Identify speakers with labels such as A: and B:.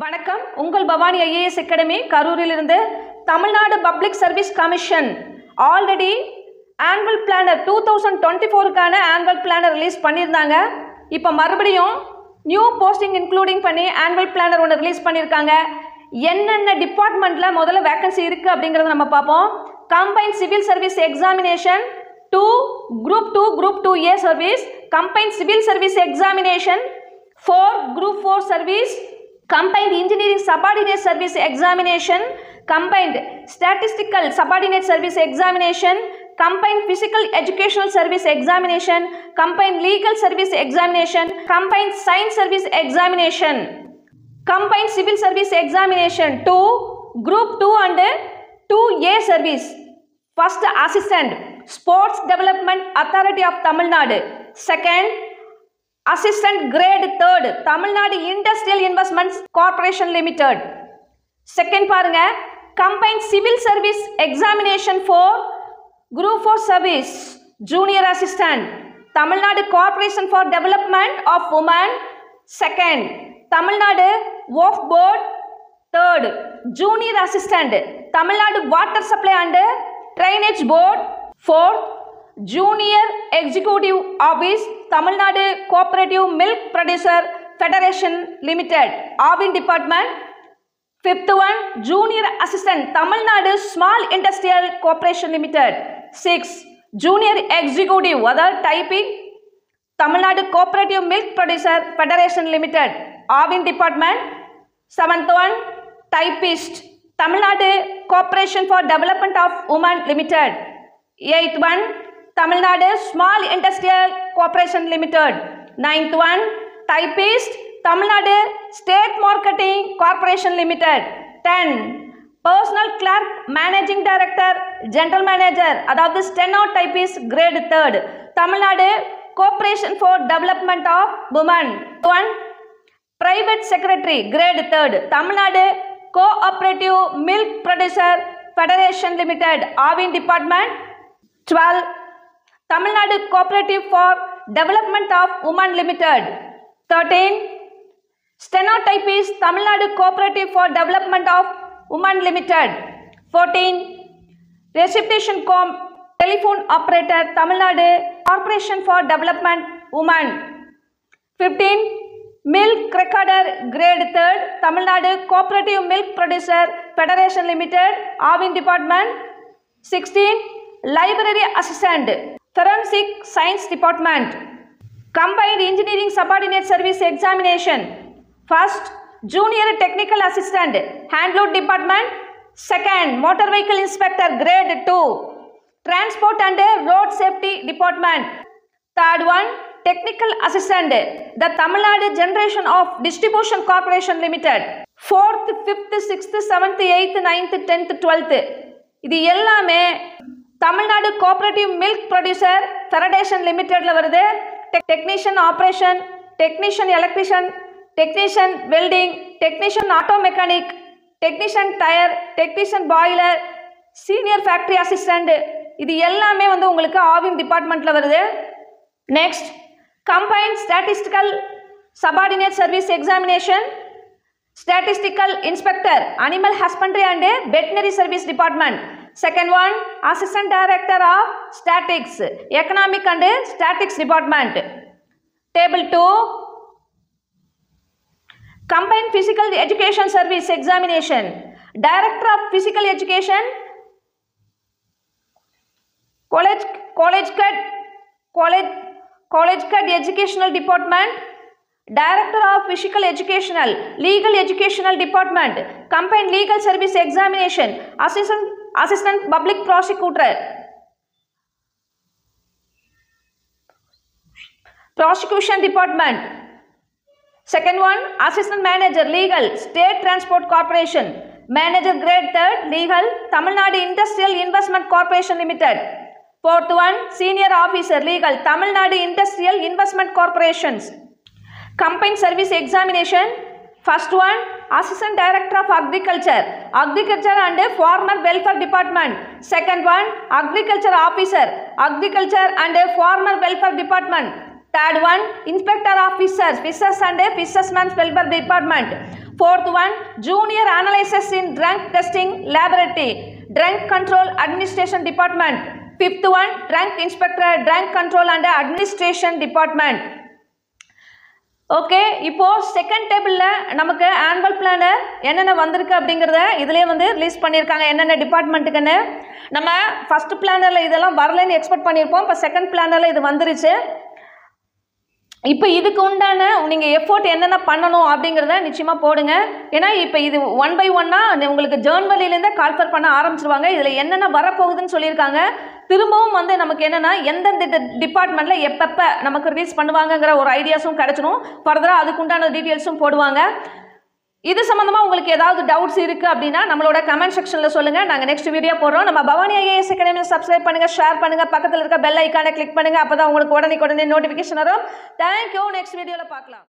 A: வணக்கம். உங்கள் Bhavani IAS academy கரூரிலிருந்து. Tamil Nadu public service commission already annual planner 2024க்கான ஆனுவல் பிளானர் ரிலீஸ் பண்ணியிருந்தாங்க. இப்போ மறுபடியும் நியூ போஸ்டிங் இன்க்ளூடிங் பண்ணி ஆனுவல் பிளானர் ஒன்று ரிலீஸ் பண்ணியிருக்காங்க. என்னென்ன டிபார்ட்மெண்ட்டில் முதல்ல வேக்கன்சி இருக்குது அப்படிங்கிறத நம்ம பார்ப்போம். Combined civil service examination 2 Group 2 Group 2A service, combined civil service examination 4 Group 4 service, combined engineering subordinate service examination, combined statistical subordinate service examination, combined physical educational service examination, combined legal service examination, combined science service examination, combined civil service examination 2 Group 2 and 2A service. First assistant Sports Development Authority of Tamil Nadu. Second Assistant Grade 3rd Tamil Nadu Industrial Investments Corporation Limited. Second பாருங்க, Combined Civil Service Examination for Group 4 Service Junior Assistant Tamil Nadu Corporation for Development of Women. Second Tamil Nadu Wharf Board. Third Junior Assistant Tamil Nadu Water Supply and Drainage Board. Fourth Junior Executive Office Tamil Nadu Cooperative Milk Producer Federation Limited, Avin Department. Fifth one Junior Assistant Tamil Nadu Small Industrial Corporation Limited. Sixth Junior Executive other typing Tamil Nadu Cooperative Milk Producer Federation Limited, Avin Department. Seventh one Typist Tamil Nadu Corporation for Development of Women Limited. Eighth one Tamil Nadu Small Industrial Corporation Limited. Ninth one Typist Tamil Nadu State Marketing Corporation Limited. 10 Personal Clerk Managing Director General Manager அதாவது Steno Typist Grade 3rd Tamil Nadu Corporation for Development of Women. 1 Private Secretary Grade 3rd Tamil Nadu Cooperative Milk Producer Federation Limited, Avin Department. 12 Tamil Nadu Cooperative for Development of Women Limited. 13 Stenotypist Tamil Nadu Cooperative for Development of Women Limited. 14 Reception Telephone Operator Tamil Nadu Corporation for Development Women. 15 Milk Recorder Grade 3rd Tamil Nadu Cooperative Milk Producer Federation Limited, Avin Department. 16 Library Assistant Forensic Science Department. Combined Engineering Subordinate Service Examination. First Junior Technical Assistant Handload Department. Second Motor Vehicle Inspector Grade 2 Transport and Road Safety Department. Third one Technical Assistant the Tamil Nadu Generation of Distribution Corporation Limited. 4th 5th 6th 7th 8th 9th 10th 12th இது எல்லாமே Tamil Nadu cooperative milk producer federation லிமிடெட்ல வருது. Technician operation, technician electrician, technician welding, technician auto mechanic, technician tyre, technician boiler, senior factory assistant இது எல்லாமே உங்களுக்கு ஆவின் டிபார்ட்மெண்ட்ல வருது. Next combined statistical subordinate service examination Statistical Inspector Animal Husbandry and Veterinary Service Department. Second one Assistant Director of Statics Economic and Statics Department. Table 2 Combined Physical Education Service Examination Director of Physical Education College Cut Educational Department. Director of Physical Educational Legal Educational Department. Combined Legal Service Examination Assistant Public Prosecutor Prosecution Department. Second one Assistant Manager Legal State Transport Corporation. Manager Grade 3rd Legal Tamil Nadu Industrial Investment Corporation Limited. Fourth one Senior Officer Legal Tamil Nadu Industrial Investment Corporations. Combined Service Examination. First one Assistant Director of Agriculture and Farmer Welfare Department. Second one Agriculture Officer Agriculture and Farmer Welfare Department. Third one, Inspector of Fisheries, Fishes and Fishermen's Welfare Department. Fourth one, Junior Analysis in Drug Testing Laboratory, Drug Control Administration Department. Fifth one, Drug Inspector, Drug Control and Administration Department. Okay, இப்போ second டேபிளில் நமக்கு annual planar என்னென்ன வந்திருக்கு அப்படிங்கிறத இதிலே வந்து release பண்ணியிருக்காங்க என்னென்ன டிபார்ட்மெண்ட்டுக்குன்னு. நம்ம ஃபஸ்ட் பிளானரில் இதெல்லாம் வரலன்னு எக்ஸ்பெக்ட் பண்ணியிருப்போம். இப்போ செகண்ட் பிளானரில் இது வந்துருச்சு. இப்போ இதுக்கு உண்டான நீங்கள் எஃபோர்ட் என்னென்ன பண்ணணும் அப்படிங்கிறத நிச்சயமாக போடுங்க. ஏன்னா இப்போ இது 1 by 1 உங்களுக்கு ஜேர்னலிலேருந்தே கால்ஃபர் பண்ண ஆரம்பிச்சிருவாங்க. இதில் என்னென்ன வரப்போகுதுன்னு சொல்லியிருக்காங்க. திரும்பவும் வந்து நமக்கு என்னென்னா எந்தெந்த டிபார்ட்மெண்ட்டில் எப்பப்போ நமக்கு ரிலீஸ் பண்ணுவாங்கங்கிற ஒரு ஐடியாஸும் கிடச்சிடும். ஃபர்தராக அதுக்குண்டான டீட்டெயில்ஸும் போடுவாங்க. இது சம்மந்தமாக உங்களுக்கு ஏதாவது டவுட்ஸ் இருக்குது அப்படின்னா நம்மளோட கமெண்ட் செக்ஷனில் சொல்லுங்கள். நாங்கள் நெக்ஸ்ட் வீடியோ போடுறோம். நம்ம பவானி ஐஏஎஸ் அகாடமியை சப்ஸ்கிரைப் பண்ணுங்கள், ஷேர் பண்ணுங்கள், பக்கத்தில் இருக்க பெல் ஐக்கானை கிளிக் பண்ணுங்கள். அப்போ தான் உங்களுக்கு உடனே நோட்டிஃபிகேஷன் வரும். தேங்க்யூ. நெக்ஸ்ட் வீடியோவில் பார்க்கலாம்.